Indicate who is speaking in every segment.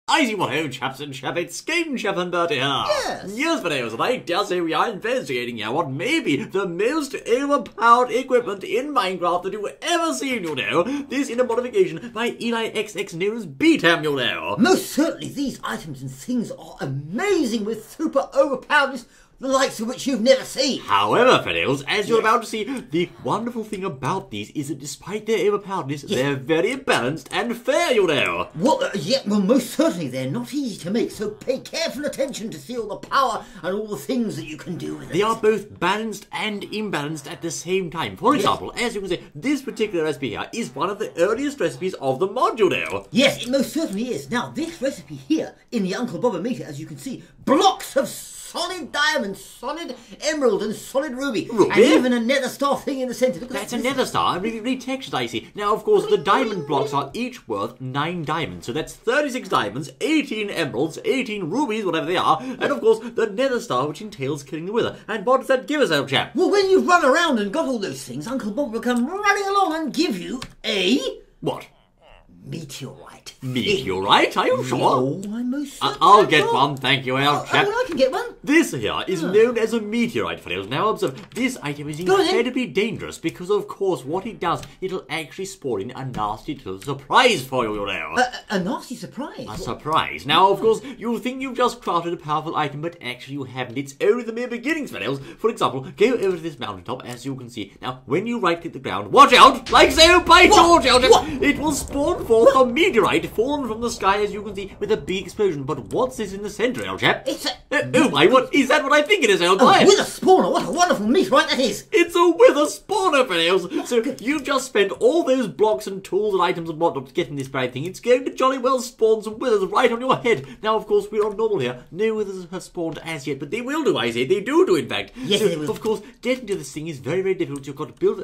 Speaker 1: I see what ho, chaps and chappets, Game Chap and Bertie here. Yes, but I dare say we are investigating here what may be the most overpowered equipment in Minecraft that you've ever seen, you know. This in a modification by Eli XX known as BTAM, you know.
Speaker 2: Most certainly, these items and things are amazing with super overpoweredness, the likes of which you've never seen.
Speaker 1: However, Fennels, as you're about to see, the wonderful thing about these is that despite their overpoweredness, they're very balanced and fair, you know.
Speaker 2: Well, well, most certainly they're not easy to make, so pay careful attention to see all the power and all the things that you can do with it.
Speaker 1: They are both balanced and imbalanced at the same time. For example, as you can see, this particular recipe here is one of the earliest recipes of the mod, you know.
Speaker 2: Yes, it most certainly is. Now, this recipe here, in the Uncle Bob meter, as you can see, blocks of solid diamond, solid emerald, and solid ruby. And even a nether star thing in the centre. Look at
Speaker 1: That's a nether star, really textured, I see. Now, of course, the diamond blocks are each worth 9 diamonds. So that's 36 diamonds, 18 emeralds, 18 rubies, whatever they are, and of course, the nether star, which entails killing the wither. And what does that give us, old chap?
Speaker 2: Well, when you've run around and got all those things, Uncle Bob will come running along and give you a...
Speaker 1: What?
Speaker 2: Meteorite.
Speaker 1: Meteorite? Are you sure?
Speaker 2: Oh, I'm most certain.
Speaker 1: I'll get one, thank you, old chap.
Speaker 2: I can get one.
Speaker 1: This here is known as a meteorite, Fennels. Now observe, this item is incredibly dangerous because, of course, what it does, it'll actually spawn in a nasty little surprise for you, you know.
Speaker 2: A nasty surprise?
Speaker 1: A surprise. Now, of course, you'll think you've just crafted a powerful item, but actually you haven't. It's only the mere beginnings, Fennels. For example, go over to this mountaintop, as you can see. Now, when you right-click the ground, watch out! Like so, by George, it will spawn forth a meteorite fallen from the sky, as you can see, with a big explosion. But what's this in the centre, old chap?
Speaker 2: It's a...
Speaker 1: oh my, what is that what I think it is, old boy?
Speaker 2: A wither spawner, what a wonderful meteorite that is!
Speaker 1: It's a wither spawner, Fennels! So, you've just spent all those blocks and tools and items and whatnot getting this bad thing. It's going to jolly well spawn some withers right on your head. Now, of course, we're on normal here. No withers have spawned as yet, but they will do, I say. They do, in fact.
Speaker 2: Yes,
Speaker 1: so,
Speaker 2: they will.
Speaker 1: Of course, getting to this thing is very, very difficult.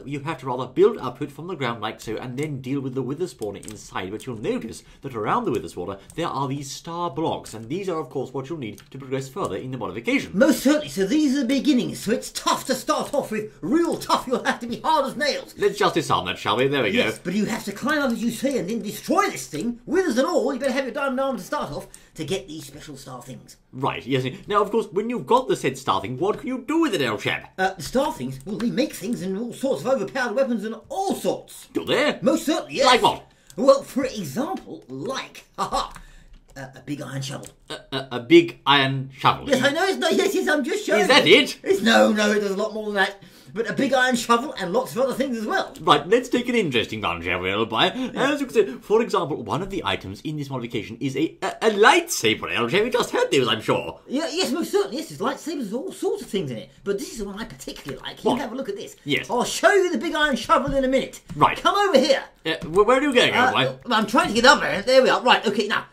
Speaker 1: You have to build up it from the ground like so, and then deal with the wither spawner inside. But you'll notice that around the wither spawner, there are these star blocks, and these are, of course, what you'll need to progress further in the modification.
Speaker 2: Most certainly, so these are the beginnings, so it's tough to start off with. Real tough, you'll have to be hard as nails.
Speaker 1: Let's just disarm that, shall we? There we go.
Speaker 2: Yes, but you have to climb up, as you say, and then destroy this thing, withers and all. You better have your diamond arm to start off to get these special star things.
Speaker 1: Right, yes. Now, of course, when you've got the said star thing, what can you do with it, old chap?
Speaker 2: The star things, well, they make things and all sorts of overpowered weapons and all sorts.
Speaker 1: Do they?
Speaker 2: Most certainly, yes.
Speaker 1: Like what?
Speaker 2: Well, for example, like, a big iron shovel.
Speaker 1: A big iron shovel.
Speaker 2: Yes, I know it's not. Yes, I'm just showing.
Speaker 1: Is that it?
Speaker 2: No, there's a lot more than that. But a big iron shovel and lots of other things as well.
Speaker 1: Right, let's take an interesting one, shall we, old boy? As you can see, for example, one of the items in this modification is a lightsaber, old chap. We just heard those, I'm sure.
Speaker 2: Yes, most certainly. Yes, there's lightsabers, all sorts of things in it. But this is the one I particularly like. You have a look at this.
Speaker 1: Yes.
Speaker 2: I'll show you the big iron shovel in a minute.
Speaker 1: Right.
Speaker 2: Come over here.
Speaker 1: Where are you going, old boy?
Speaker 2: I'm trying to get up there. There we are. Right, okay, now,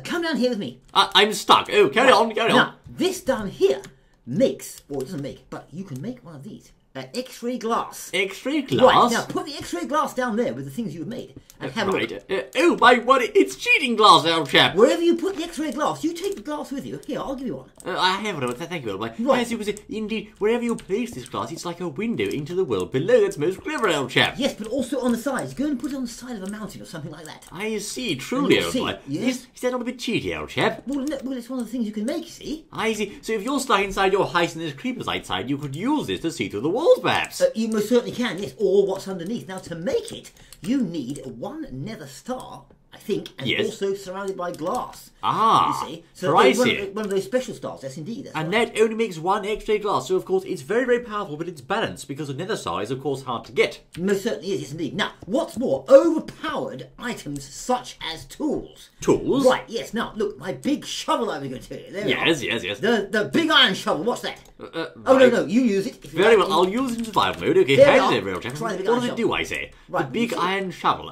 Speaker 2: come down here with me.
Speaker 1: I'm stuck. Oh, carry on.
Speaker 2: Now, this down here makes, or it doesn't make, but you can make one of these. X-ray glass.
Speaker 1: X-ray glass?
Speaker 2: Right, now put the X-ray glass down there with the things you've made and have a look.
Speaker 1: Oh, my word, it's cheating glass, old chap.
Speaker 2: Wherever you put the X-ray glass, you take the glass with you. Here, I'll give you one.
Speaker 1: I have one, thank you, old boy.
Speaker 2: Right.
Speaker 1: As you can see, indeed, wherever you place this glass, it's like a window into the world below. That's most clever, old chap.
Speaker 2: Yes, but also on the sides. Go and put it on the side of a mountain or something like that.
Speaker 1: I see, truly, old boy.
Speaker 2: Yes.
Speaker 1: Is that not a bit cheaty, old chap?
Speaker 2: Well, it's one of the things you can make, you see.
Speaker 1: I see. So if you're stuck inside your house and there's creepers outside, you could use this to see through the walls, perhaps.
Speaker 2: You most certainly can, yes, or what's underneath. Now, to make it, you need one nether star, I think, and also surrounded by glass.
Speaker 1: Ah,
Speaker 2: you see. So one of those special stars, yes, indeed.
Speaker 1: And that only makes one X-ray glass, so of course it's very, very powerful, but it's balanced, because a nether star is, of course, hard to get.
Speaker 2: Most certainly is, yes, indeed. Now, what's more, overpowered items such as tools.
Speaker 1: Tools?
Speaker 2: Right, yes. Now, look, my big shovel I was going to tell you. There we are.
Speaker 1: Yes.
Speaker 2: The big iron shovel, what's that?
Speaker 1: Right.
Speaker 2: Oh, no, you use it.
Speaker 1: Very well, I'll use it in survival mode. Okay,
Speaker 2: there
Speaker 1: how does it, real chap? What does it do, I say?
Speaker 2: Right,
Speaker 1: the big iron shovel.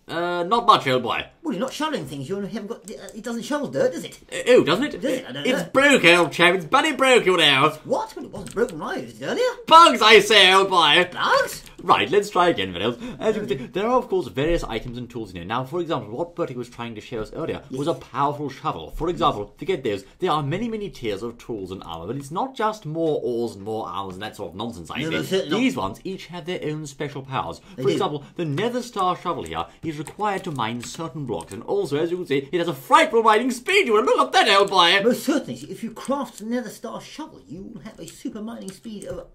Speaker 1: Not much, old boy.
Speaker 2: Well, you're not shoveling things. You haven't got. It doesn't shovel dirt, does it?
Speaker 1: Oh, doesn't it?
Speaker 2: Does it? I don't know.
Speaker 1: It's broke, old chap. It's bloody broke, you know.
Speaker 2: What? Well, it wasn't broken when I used it earlier.
Speaker 1: Bugs, I say, old boy.
Speaker 2: Bugs?
Speaker 1: Right, let's try again, Vanels. As you can see, there are, of course, various items and tools in here. Now, for example, what Bertie was trying to show us earlier was a powerful shovel. For example, to get those, there are many, many tiers of tools and armor, but it's not just more ores and more armors and that sort of nonsense, I think. These ones each have their own special powers. For example, the Nether Star shovel here is required to mine certain blocks blocks, and also, as you can see, it has a frightful mining speed. You want to look at that, old boy.
Speaker 2: Most certainly. If you craft the Nether Star shovel, you will have a super mining speed of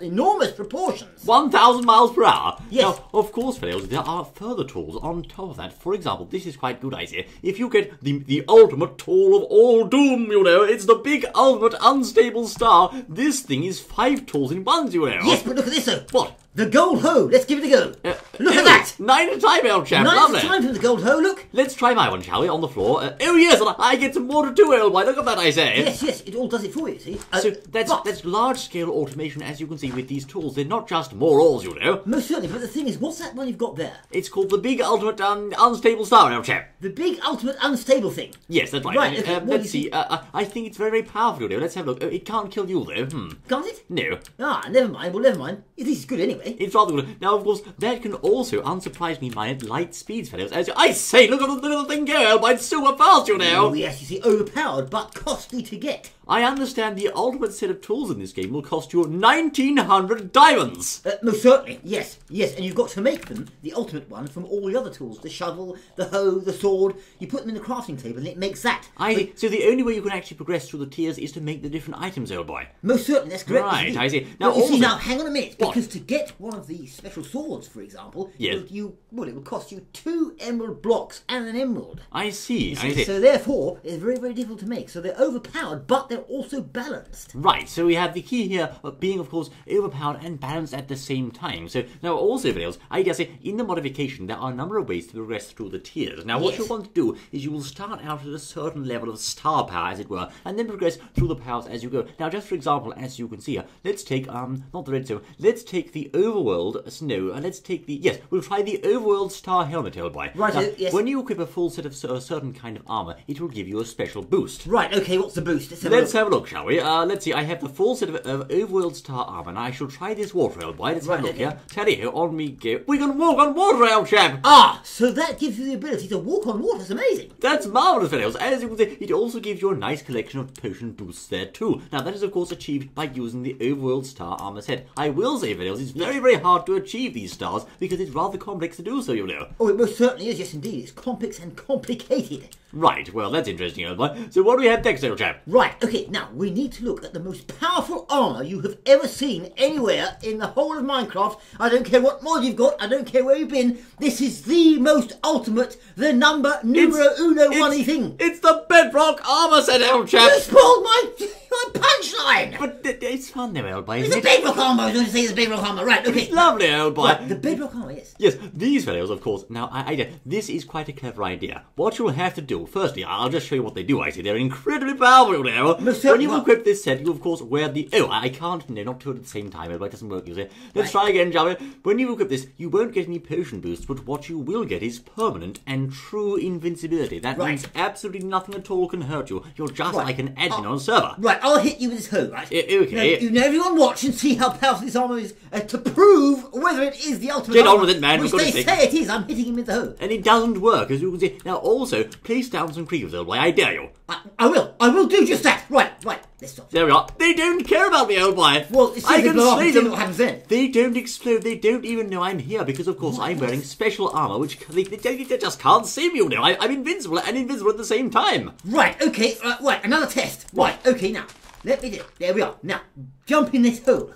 Speaker 2: enormous proportions.
Speaker 1: 1,000 miles per hour.
Speaker 2: Yes.
Speaker 1: Now, of course, fellows, there are further tools on top of that. For example, this is quite good, I say. If you get the ultimate tool of all doom, you know, it's the big ultimate unstable star. This thing is 5 tools in one, you know.
Speaker 2: Yes, but look at this, though.
Speaker 1: What?
Speaker 2: The gold hoe. Let's give it a go. Look at that.
Speaker 1: 9 at a time, old chap.
Speaker 2: 9
Speaker 1: Lovely.
Speaker 2: at a time from the gold hoe, look.
Speaker 1: Let's try my one, shall we, on the floor? Oh, yes, and I get some water too, old boy. Look at that, I say.
Speaker 2: Yes, it all does it for you, see.
Speaker 1: So that's large-scale automation, as you can see with these tools. They're not just more ores, you know.
Speaker 2: Most certainly, but the thing is, what's that one you've got there?
Speaker 1: It's called the big ultimate unstable star, old chap.
Speaker 2: The big ultimate unstable thing.
Speaker 1: Yes, that's right.
Speaker 2: Right, okay,
Speaker 1: let's see. I think it's very, very powerful, you know. Let's have a look. It can't kill you, though.
Speaker 2: Can't it?
Speaker 1: No.
Speaker 2: Ah, never mind. Well, never mind. This is good anyway.
Speaker 1: It's rather good. Now, of course, that can also, unsurprisingly, mine at light speeds, fellows. As I say, look at the little thing go. It's super fast, you know.
Speaker 2: Oh, yes, you see, overpowered, but costly to get.
Speaker 1: I understand the ultimate set of tools in this game will cost you 1,900 diamonds.
Speaker 2: Most certainly, yes, and you've got to make them, the ultimate one, from all the other tools. The shovel, the hoe, the sword. You put them in the crafting table and it makes that.
Speaker 1: So the only way you can actually progress through the tiers is to make the different items, old boy.
Speaker 2: Most certainly, that's correct.
Speaker 1: Right, I see.
Speaker 2: Now, now, hang on a minute, because to get one of the special swords, for example,
Speaker 1: yes.
Speaker 2: it would cost you 2 emerald blocks and an emerald.
Speaker 1: I see.
Speaker 2: So therefore, it's very, very difficult to make. So they're overpowered, but they're also balanced.
Speaker 1: Right, so we have the key here of being, of course, overpowered and balanced at the same time. So now also, Vales, I dare say, in the modification, there are a number of ways to progress through the tiers. Now, what you'll want to do is you will start out at a certain level of star power, as it were, and then progress through the powers as you go. Now, just for example, as you can see here, let's take, not the redstone, let's take the overworld snow, let's take the, yes, we'll try the overworld star helmet, old boy.
Speaker 2: Right,
Speaker 1: now,
Speaker 2: yes.
Speaker 1: When you equip a full set of a certain kind of armor, it will give you a special boost.
Speaker 2: Right, okay, what's the boost?
Speaker 1: Let's have a look, shall we? Let's see, I have the full set of overworld star armor, and I shall try this water, old boy. Let's have a look here. Tally-ho, on me go. We can walk on water, old chap!
Speaker 2: Ah, so that gives you the ability to walk on water. It's amazing.
Speaker 1: That's marvellous, fellows. As you can see, it also gives you a nice collection of potion boosts there, too. Now, that is, of course, achieved by using the overworld star armor set. I will say, fellows, it's very, very hard to achieve these stars, because it's rather complex to do so, you know.
Speaker 2: Oh, it most certainly is, yes indeed. It's complex and complicated.
Speaker 1: Right, well, that's interesting, old boy. So what do we have next, old chap?
Speaker 2: Right, okay, now, we need to look at the most powerful armor you have ever seen anywhere in the whole of Minecraft. I don't care what mod you've got, I don't care where you've been. This is the most ultimate, the numero uno one thing.
Speaker 1: It's the bedrock armor set, old chap.
Speaker 2: You spoiled my punchline.
Speaker 1: But it's fun though, old boy,
Speaker 2: It's
Speaker 1: isn't
Speaker 2: a
Speaker 1: it?
Speaker 2: bedrock armor. I was going to say it's a bedrock armor. Right, okay.
Speaker 1: It's lovely, old boy.
Speaker 2: Right, the bedrock armor, yes.
Speaker 1: Yes, these fellows, of course. Now, this is quite a clever idea. What you'll have to do, firstly, I'll just show you what they do. I see they're incredibly powerful now. When you equip this set, you of course wear the... Oh, I can't... No, not two at the same time. It doesn't work, you see. Let's try again, shall we? When you equip this, you won't get any potion boosts, but what you will get is permanent and true invincibility. That means absolutely nothing at all can hurt you. You're just like an admin on a server.
Speaker 2: Right, I'll hit you with this hoe, right?
Speaker 1: Okay.
Speaker 2: Now, everyone watch and see how powerful this armor is to prove whether it is the ultimate
Speaker 1: Get
Speaker 2: armor.
Speaker 1: on with it, man.
Speaker 2: Which they say it is. I'm hitting him with the hoe.
Speaker 1: And it doesn't work, as you can see. Now, also, place down some creepers, old boy. I dare you.
Speaker 2: I will do just that. Right. Let's stop.
Speaker 1: There we are. They don't care about me, old boy.
Speaker 2: Well, I can slay them. What happens then?
Speaker 1: They don't explode. They don't even know I'm here because, of course, I'm wearing special armor, which they just can't see me. You know, I'm invincible and invisible at the same time.
Speaker 2: Right. Okay. Right. Another test. Right. Okay. Now, let me do it. There we are. Now, jump in this hole.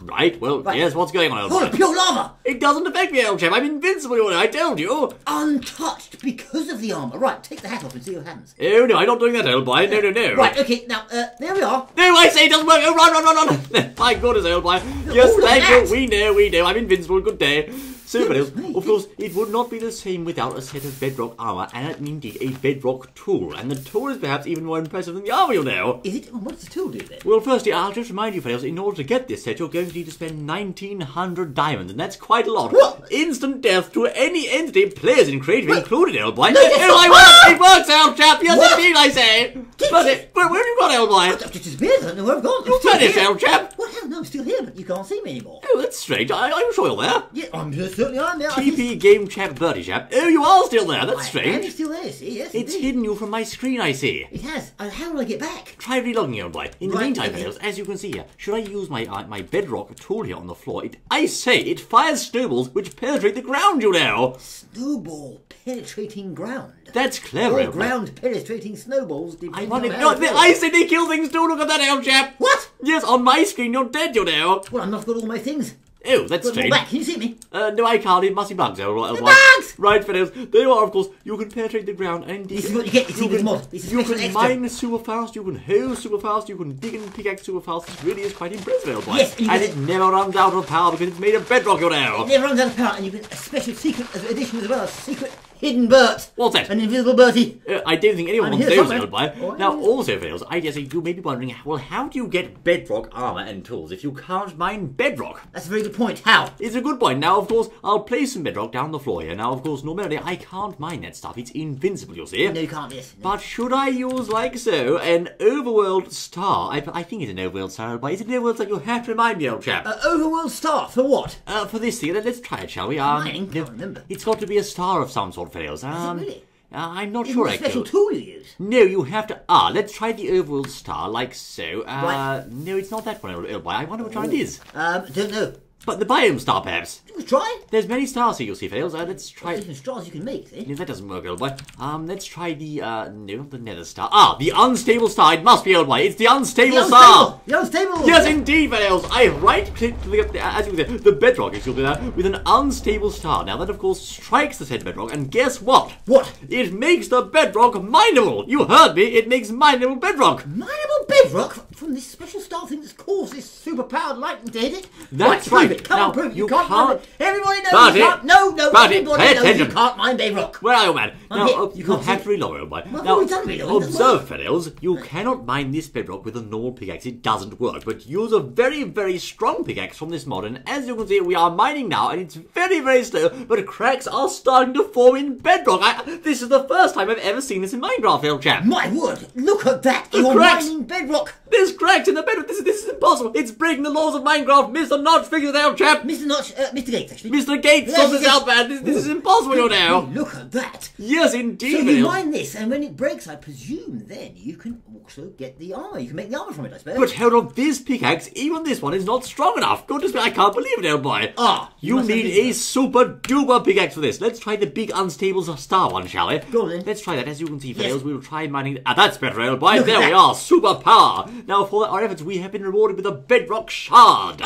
Speaker 1: Right. Well, yes. What's going on, old boy?
Speaker 2: Full of pure lava.
Speaker 1: It doesn't affect me, old chap. I'm invincible. You know. I told you.
Speaker 2: Untouched because of the armor. Right. Take the hat off and see what happens.
Speaker 1: Oh no, I'm not doing that, old boy. No.
Speaker 2: Right. Okay. Now, there we are.
Speaker 1: No, I say it doesn't work. Oh, run. My goodness, old boy. Yes, thank you. We know. I'm invincible. Good day. So, of course, it would not be the same without a set of bedrock armor and indeed a bedrock tool. And the tool is perhaps even more impressive than the armor, you know.
Speaker 2: Is it? What does the tool do then?
Speaker 1: Well, firstly, I'll just remind you, fellows, in order to get this set, you're going to need to spend 1,900 diamonds, and that's quite a lot.
Speaker 2: What?
Speaker 1: Instant death to any entity, players in creative included, old boy.
Speaker 2: No,
Speaker 1: It works, old chap. Yes, indeed, I say.
Speaker 2: Did
Speaker 1: But where have you gone, old boy?
Speaker 2: I've just disappeared. I don't know where I've gone.
Speaker 1: You vanished, old chap.
Speaker 2: What hell? No, I'm still here, but you can't see me anymore.
Speaker 1: Oh, that's strange. I'm sure you're there.
Speaker 2: Yeah, certainly I'm there.
Speaker 1: TP Game Chap Birdie Chap. Oh, you are still there. That's
Speaker 2: I'm
Speaker 1: strange.
Speaker 2: still there, see? Yes,
Speaker 1: It's
Speaker 2: indeed.
Speaker 1: hidden you from my screen, I see.
Speaker 2: It has. How will I get back?
Speaker 1: Try relogging, old boy. In the
Speaker 2: Right,
Speaker 1: meantime,
Speaker 2: okay.
Speaker 1: fellows, as you can see here, should I use my my bedrock tool here on the floor? I say it fires snowballs which penetrate the ground, you know.
Speaker 2: Snowball penetrating ground.
Speaker 1: That's clever,
Speaker 2: Or
Speaker 1: old boy.
Speaker 2: ground penetrating snowballs.
Speaker 1: I
Speaker 2: depending
Speaker 1: want it.
Speaker 2: on
Speaker 1: No,
Speaker 2: how it goes.
Speaker 1: I say they kill things too. Look at that, old chap.
Speaker 2: What?
Speaker 1: Yes, on my screen you're dead, you know.
Speaker 2: Well, I've not got all my things.
Speaker 1: Oh, that's
Speaker 2: Got them all
Speaker 1: strange.
Speaker 2: back. Can you see me?
Speaker 1: No, I can't. It must be bugs, old boy.
Speaker 2: Bugs!
Speaker 1: Right, fellows. There you are, of course. You can penetrate the ground, and indeed,
Speaker 2: This is what you get. You see with the mod. This is
Speaker 1: you
Speaker 2: special
Speaker 1: can
Speaker 2: extra.
Speaker 1: mine super fast. You can hoe super fast. You can dig and pickaxe super fast. This really is quite impressive, old boy.
Speaker 2: Yes, and you
Speaker 1: and
Speaker 2: get-
Speaker 1: it never runs out of power because it's made of bedrock, you know.
Speaker 2: It never runs out of power, and you get a special secret addition as well. A secret hidden Bert.
Speaker 1: What's that?
Speaker 2: An invisible Bertie.
Speaker 1: I don't think anyone
Speaker 2: I'm
Speaker 1: wants
Speaker 2: here
Speaker 1: those,
Speaker 2: somewhere.
Speaker 1: old boy.
Speaker 2: Oh,
Speaker 1: Now,
Speaker 2: yes.
Speaker 1: also, fellows, I dare say you may be wondering, well, how do you get bedrock armor and tools if you can't mine bedrock?
Speaker 2: That's a very good point. How?
Speaker 1: It's a good point. Now, of course, I'll place some bedrock down the floor here. Now, of course, normally I can't mine that stuff. It's invincible, you see.
Speaker 2: No, you can't. Yes. No.
Speaker 1: But should I use, like so, an overworld star? I think it's an overworld star, but is it an overworld star? You'll have to remind me, old chap.
Speaker 2: Overworld star for what?
Speaker 1: For this thing, let's try it, shall we?
Speaker 2: Mining? Can't remember.
Speaker 1: It's got to be a star of some sort, fellows.
Speaker 2: really?
Speaker 1: I'm not
Speaker 2: Isn't
Speaker 1: sure,
Speaker 2: it a special
Speaker 1: actually.
Speaker 2: tool you use?
Speaker 1: No, you have to. Let's try the overworld star, like so.
Speaker 2: Right.
Speaker 1: No, it's not that one, old boy. I wonder which one it is.
Speaker 2: Don't know.
Speaker 1: But the biome star, perhaps.
Speaker 2: Let's try.
Speaker 1: There's many stars here, you'll see, fellows. Let's try.
Speaker 2: Different stars you can make. See?
Speaker 1: No, that doesn't work, old boy. Let's try the, no, the nether star. The unstable star. It must be, old boy. It's the unstable star.
Speaker 2: The unstable.
Speaker 1: Yes, indeed, fellows. I right-clicked, as you can see, the bedrock, as you'll do that, with an unstable star. Now, that, of course, strikes the said bedrock, and guess what?
Speaker 2: What?
Speaker 1: It makes the bedrock mineable. You heard me. It makes mineable bedrock.
Speaker 2: Mineable bedrock from this special star thing that's caused this super-powered lightning to hit it.
Speaker 1: That's
Speaker 2: Prove
Speaker 1: right.
Speaker 2: it. Come
Speaker 1: Now,
Speaker 2: on, prove it.
Speaker 1: you
Speaker 2: You can't mine
Speaker 1: can't-
Speaker 2: it. Everybody knows
Speaker 1: Bertie.
Speaker 2: you can't. No,
Speaker 1: Bertie,
Speaker 2: everybody
Speaker 1: pay
Speaker 2: knows you
Speaker 1: attention.
Speaker 2: can't mine bedrock.
Speaker 1: Where are you, man?
Speaker 2: I'm here. You
Speaker 1: You'll
Speaker 2: can't
Speaker 1: have
Speaker 2: see-
Speaker 1: to reload, old boy.
Speaker 2: Well,
Speaker 1: Now,
Speaker 2: we've done reloading, that's
Speaker 1: observe, fellows, you cannot mine this bedrock with a normal pickaxe. It doesn't work. But use a very, very strong pickaxe from this mod. And as you can see, we are mining now, and it's very, very slow. But cracks are starting to form in bedrock. This is the first time I've ever seen this in Minecraft, old chap.
Speaker 2: My word, look at that. You're
Speaker 1: cracks.
Speaker 2: mining bedrock.
Speaker 1: There's cracks in the bedrock. This is impossible. It's breaking the laws of Minecraft. Mr. Notch, figure it out, chap.
Speaker 2: Mr. Notch, Mr. Gates, actually.
Speaker 1: Mr. Gates,
Speaker 2: Yes,
Speaker 1: sort this
Speaker 2: yes.
Speaker 1: out, man. This is impossible, you know.
Speaker 2: Look at that.
Speaker 1: Yes, indeed,
Speaker 2: So you
Speaker 1: fellows.
Speaker 2: mine this, and when it breaks, I presume then you can also get the armour. You can make the armour from it, I suppose.
Speaker 1: But hold on, this pickaxe, even this one, is not strong enough. Goodness me, I can't believe it, old boy. You
Speaker 2: must have
Speaker 1: need
Speaker 2: been
Speaker 1: a super duper pickaxe for this. Let's try the big unstable star one, shall we?
Speaker 2: Go on then.
Speaker 1: Let's try that. As you can see,
Speaker 2: Yes.
Speaker 1: fellows, we will try mining. That's better, old boy.
Speaker 2: Look at
Speaker 1: There we
Speaker 2: that.
Speaker 1: are. Super power. Now, for our efforts, we have been rewarded with a bedrock shard.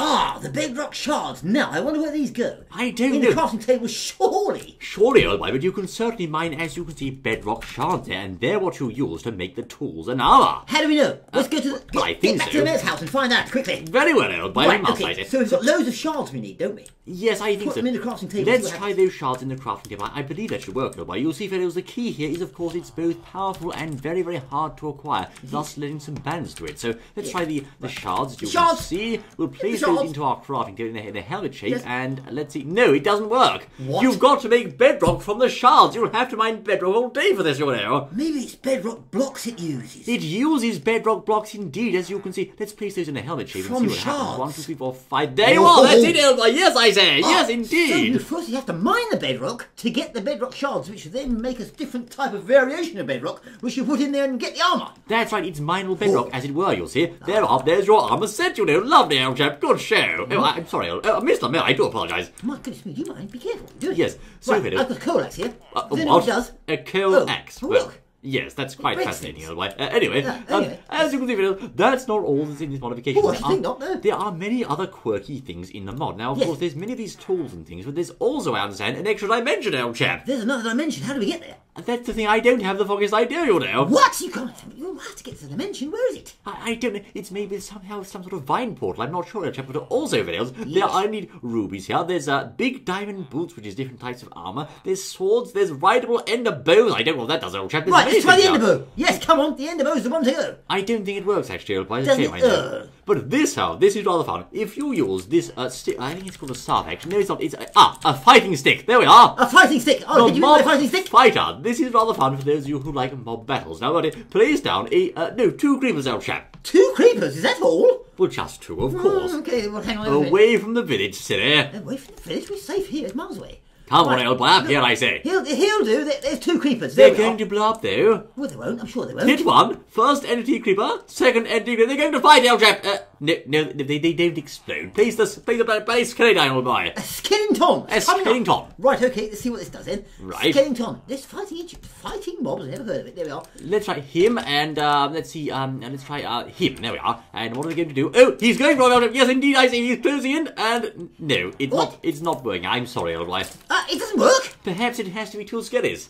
Speaker 2: The bedrock shards. Now, I wonder where these go.
Speaker 1: I don't
Speaker 2: In
Speaker 1: know.
Speaker 2: the crafting table, surely.
Speaker 1: Surely, old boy, but you can certainly mine, as you can see, bedrock shards there, and they're what you use to make the tools and armor.
Speaker 2: How do we know? Let's go to the...
Speaker 1: I
Speaker 2: Get
Speaker 1: think
Speaker 2: back to
Speaker 1: so.
Speaker 2: the mayor's house and find out, quickly.
Speaker 1: Very well, old boy.
Speaker 2: Right,
Speaker 1: we must, I
Speaker 2: okay,
Speaker 1: say.
Speaker 2: so we've got loads of shards we need, don't we?
Speaker 1: Yes, I think
Speaker 2: Put
Speaker 1: so.
Speaker 2: them in the crafting table,
Speaker 1: Let's
Speaker 2: see what
Speaker 1: try
Speaker 2: happens.
Speaker 1: those shards in the crafting table. I believe that should work, old boy. You'll see, fellows, the key here is, of course, it's both powerful and very, very hard to acquire, thus letting some balance to it. So let's try the shards, as you can
Speaker 2: Shards.
Speaker 1: see. We'll place
Speaker 2: shards.
Speaker 1: those into our crafting table in the helmet shape,
Speaker 2: Yes.
Speaker 1: and let's see. No, it doesn't work.
Speaker 2: What?
Speaker 1: You've got to make bedrock from the shards. You'll have to mine bedrock all day for this, you know.
Speaker 2: Maybe it's bedrock blocks it uses.
Speaker 1: It uses bedrock blocks indeed, as you can see. Let's place those in a helmet shape
Speaker 2: From
Speaker 1: and see what happens.
Speaker 2: shards.
Speaker 1: 1, 2, 3, 4, 5. There you are. That's it, old boy. Yes, I say. Yes,
Speaker 2: So
Speaker 1: indeed.
Speaker 2: you first have to mine the bedrock to get the bedrock shards, which then make a different type of variation of bedrock, which you put in there and get the armour.
Speaker 1: That's right, it's mineral bedrock, as it were, you'll see. There's your armour set, you know. Lovely, old chap. Good show. Oh, I'm sorry, Mr. Mill, I do apologise.
Speaker 2: My goodness me, you mind? Be careful. Do it.
Speaker 1: Yes, so
Speaker 2: right,
Speaker 1: Peter.
Speaker 2: I've got a coal axe here.
Speaker 1: A
Speaker 2: Then what it does?
Speaker 1: A coal
Speaker 2: Oh,
Speaker 1: axe.
Speaker 2: oh,
Speaker 1: Well,
Speaker 2: look.
Speaker 1: yes, that's quite
Speaker 2: breaks
Speaker 1: fascinating,
Speaker 2: things.
Speaker 1: old boy. Anyway,
Speaker 2: Anyway.
Speaker 1: as you can see, Peter, that's not all that's in this modification.
Speaker 2: Oh, I should think not, no.
Speaker 1: There are many other quirky things in the mod. Now, of
Speaker 2: Yes.
Speaker 1: course, there's many of these tools and things, but there's also, I understand, an extra dimension, old chap.
Speaker 2: There's another dimension. How do we get there?
Speaker 1: That's the thing, I don't have the foggiest idea, you know.
Speaker 2: What? You can't. You have to get to the dimension. Where is it?
Speaker 1: I don't know. It's maybe somehow some sort of vine portal. I'm not sure, chap. But also, videos. There, I need rubies here. There's big diamond boots, which is different types of armor. There's swords. There's rideable ender bows. I don't know what that does, old chap. There's
Speaker 2: Right,
Speaker 1: many
Speaker 2: let's try the
Speaker 1: things
Speaker 2: ender
Speaker 1: here.
Speaker 2: bow. Yes, come on. The ender bow is the one to go.
Speaker 1: I don't think it works actually, old boy.
Speaker 2: Does
Speaker 1: Shame,
Speaker 2: it?
Speaker 1: I know. But this is rather fun. If you use this stick, I think it's called a staff. Actually, no, it's not. It's a fighting stick. There we are.
Speaker 2: A fighting stick. Oh,
Speaker 1: The
Speaker 2: did you mean my
Speaker 1: mob
Speaker 2: fighting stick?
Speaker 1: fighter. this is rather fun for those of you who like mob battles. Now, buddy, place down two creepers, old chap.
Speaker 2: 2 creepers, is that all?
Speaker 1: Well, just 2, of course.
Speaker 2: Okay, well, hang on a minute.
Speaker 1: Away from the village, silly.
Speaker 2: Away from the village? We're safe here, it's miles away.
Speaker 1: Come on, old boy, up here, I say.
Speaker 2: He'll do. There's 2 creepers.
Speaker 1: They're going to blow up, though.
Speaker 2: Well, they won't. I'm sure they won't.
Speaker 1: Hit one. First entity creeper. Second entity creeper. They're going to fight, old chap. No, they don't explode. Please the skeleton, old boy.
Speaker 2: A skeleton.
Speaker 1: A skeleton.
Speaker 2: Right, okay, let's see what this does then.
Speaker 1: Right.
Speaker 2: Skeleton. This fighting mobs, I've never heard of it. There we are.
Speaker 1: Let's try him, and let's see, let's try him. There we are. And what are they going to do? Oh, he's going for it. Yes, indeed, I see. He's closing in, and no, it's not working. I'm sorry, old boy.
Speaker 2: It doesn't work.
Speaker 1: Perhaps it has to be 2 skellies.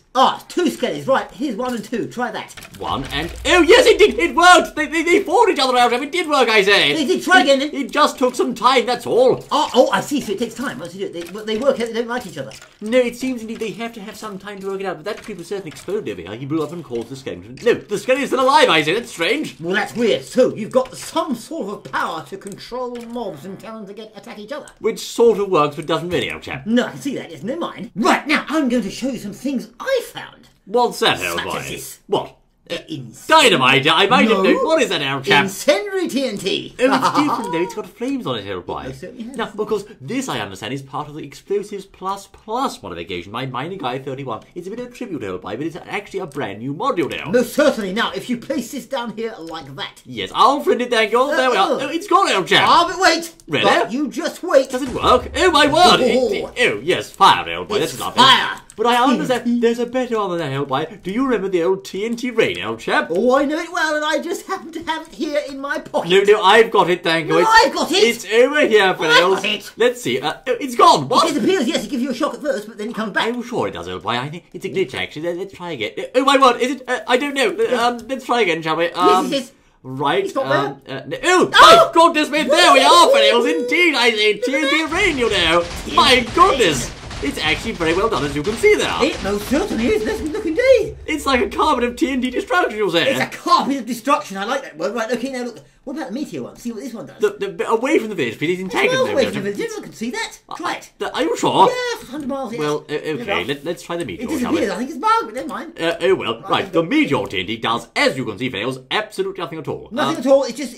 Speaker 2: 2 skellies. Right, here's 1 and 2. Try that.
Speaker 1: 1 and... Oh, yes, it did! It worked! They fought each other out. It did work, I say.
Speaker 2: They did. Try again.
Speaker 1: It just took some time, that's all.
Speaker 2: Oh, I see. So it takes time. Once you do it, they work out. They don't like each other.
Speaker 1: No, it seems indeed they have to have some time to work it out. But that creeper certainly exploded over here. He blew up and caused the skeleton. No, the skeleton's still alive, I say. That's strange.
Speaker 2: Well, that's weird. So you've got some sort of power to control mobs and tell them to attack each other.
Speaker 1: Which sort of works, but doesn't really, old chap.
Speaker 2: No, I can see that. Yes, never mind. Right, now I'm going to show you some things I found.
Speaker 1: What's that, old
Speaker 2: Such
Speaker 1: boy?
Speaker 2: as this.
Speaker 1: What? Dynamite, I might have known. What is that, old chap?
Speaker 2: Incendiary TNT.
Speaker 1: Oh, it's different though. It's got flames on it, old boy.
Speaker 2: It certainly has.
Speaker 1: Now, because this, I understand, is part of the Explosives Plus modification by Mining Guy 31. It's a bit of a tribute, old boy, but it's actually a brand new module now.
Speaker 2: Most certainly. Now, if you place this down here like that.
Speaker 1: Yes, I'll print it, thank you. There we are. Oh, it's gone, old chap.
Speaker 2: But wait.
Speaker 1: Really?
Speaker 2: But you just wait.
Speaker 1: Does it work? Oh, my word. Oh, yes, fire, old boy. That's lovely.
Speaker 2: Fire.
Speaker 1: But I understand there's a better one than that, old boy. Do you remember the old TNT rain, old chap?
Speaker 2: Oh, I know it well, and I just happen to have it here in my pocket.
Speaker 1: No, I've got it, thank you.
Speaker 2: No, I've got it.
Speaker 1: It's over here, fellows.
Speaker 2: I've got it.
Speaker 1: Let's see. It's gone. What?
Speaker 2: It disappears, yes, it gives you a shock at first, but then it comes back.
Speaker 1: I'm sure it does, old boy. I think it's a glitch, actually. Let's try again. Oh, my word. Is it? I don't know. Let's try again, shall we?
Speaker 2: Yes, it is.
Speaker 1: Right.
Speaker 2: It's not there.
Speaker 1: Oh, my goodness me. There we are, fellows. Indeed, I say TNT rain, you know. My goodness. It's actually very well done, as you can see there.
Speaker 2: It most certainly is. Let's look indeed.
Speaker 1: It's like a carpet of TNT destruction, you're saying.
Speaker 2: It's a carpet of destruction. I like that word. Right, okay, now look. What about the meteor one? See what this one does.
Speaker 1: Away from the village, please. It's entangled
Speaker 2: Miles
Speaker 1: there.
Speaker 2: away from the village. Everyone can see that. Try it.
Speaker 1: Are you sure?
Speaker 2: Yes, 100 miles, yes.
Speaker 1: Well, okay, let's try the meteor,
Speaker 2: It disappears. I think it's bug, but never mind.
Speaker 1: Oh, well, right. The meteor TNT does, as you can see, fails absolutely nothing at all.
Speaker 2: Nothing at all. It just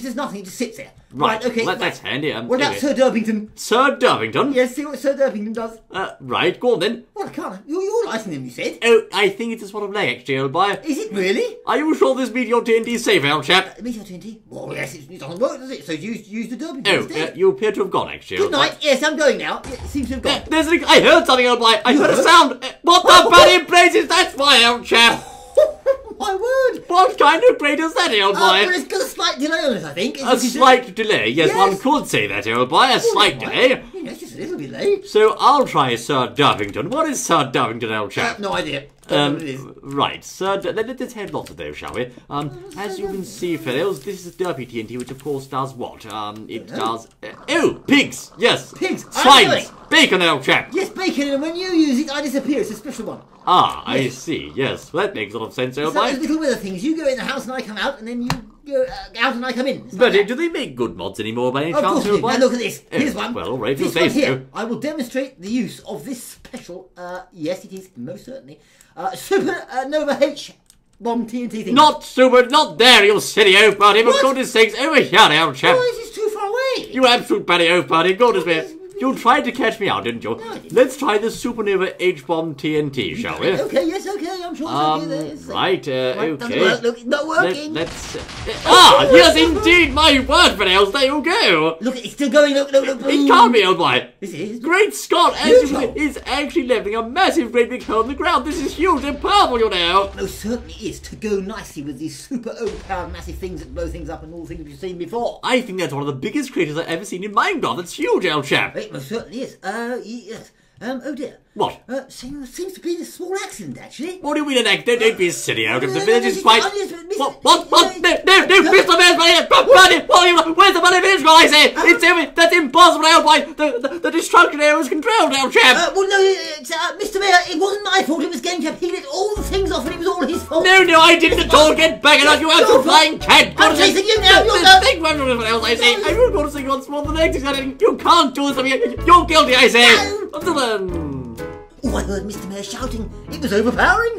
Speaker 2: does nothing. It just sits there.
Speaker 1: Right,
Speaker 2: okay.
Speaker 1: well, that's handy.
Speaker 2: What about Sir Derpington?
Speaker 1: Sir Derpington?
Speaker 2: Yes, see what Sir Derpington does.
Speaker 1: Right, go on then.
Speaker 2: Well, I can't. You're liking him, you said.
Speaker 1: Oh, I think it's a sort of leg, actually, old boy.
Speaker 2: Is it really?
Speaker 1: Are you sure this meteor TNT is safe, old chap?
Speaker 2: Meteor TNT? Well, yes, it doesn't work, does it? So use the Derpington instead.
Speaker 1: You appear to have gone, actually.
Speaker 2: Good night. Yes, I'm going now. It seems to have gone.
Speaker 1: I heard something, old boy. I heard a sound. What the bloody blazes? That's why, old chap.
Speaker 2: My word!
Speaker 1: What kind of crate is that, old boy?
Speaker 2: Well, it's got a slight delay on it, I think.
Speaker 1: A slight delay? Yes, one could say that, old boy. A slight delay.
Speaker 2: Yes, just a little delay.
Speaker 1: So I'll try Sir Derpington. What is Sir Derpington, old chap?
Speaker 2: No idea. What it is.
Speaker 1: Right, Sir. Let's have lots of those, shall we? As you can see, fellows, this is a Derpy TNT, which of course does what? It does. Oh, pigs! Yes.
Speaker 2: Pigs.
Speaker 1: Swines. Bacon, old chap.
Speaker 2: Yes, bacon, and when you use it, I disappear. It's a special one.
Speaker 1: Ah, I see. Yes, well, that makes a lot of sense, old boy.
Speaker 2: Those little weather things. You go in the house and I come out, and then you go out and I come in.
Speaker 1: But do they make good mods anymore by any chance,
Speaker 2: old boy? Now look at this. Here's one.
Speaker 1: Well, all right,
Speaker 2: this
Speaker 1: you'll
Speaker 2: one
Speaker 1: say
Speaker 2: here.
Speaker 1: so.
Speaker 2: I will demonstrate the use of this special. Yes, it is most certainly Supernova H bomb TNT thing.
Speaker 1: Not there, you silly oaf party. For goodness sakes, over here, old chap.
Speaker 2: Oh, this is too far away.
Speaker 1: You absolute bloody oaf party. Goodness me. You tried to catch me out, didn't you?
Speaker 2: No, I didn't.
Speaker 1: Let's try the Supernova H-bomb TNT, shall we?
Speaker 2: Okay, yes, okay. I'm sure it's okay.
Speaker 1: Right, okay.
Speaker 2: Doesn't work. Look, it's not working.
Speaker 1: Let's. Yes, indeed, my word, Vanels, there you go.
Speaker 2: Look, it's still going. Look.
Speaker 1: It can't be, old boy.
Speaker 2: This is.
Speaker 1: Great Scott, as you see, is actually leveling a massive great big hole in the ground. This is huge and powerful, you know.
Speaker 2: It most certainly is to go nicely with these super overpowered massive things that blow things up and all the things you've seen before.
Speaker 1: I think that's one of the biggest craters I've ever seen in Minecraft. That's huge, old chap.
Speaker 2: It most certainly is. Yes. Oh dear.
Speaker 1: What?
Speaker 2: Seems to be a small accident, actually.
Speaker 1: What do you mean an accident? Don't be silly out of the village is quite... What?
Speaker 2: Mr.
Speaker 1: Mr. Man's where's the bloody village guy, I say? It's that's impossible, old boy. The destruction area is controlled, old chap.
Speaker 2: Well, no, Mr. Mayor, it wasn't my fault. It was Game Chap. He lit all the things off and it was all his fault.
Speaker 1: No, I didn't at all. Get back and out, you absolute flying cat.
Speaker 2: I'm chasing you now. You're not.
Speaker 1: Think what else I say. I won't go to sing once more than next. You can't do something. You're guilty, I say.
Speaker 2: Oh, I heard Mr. Mayor shouting. It was overpowering.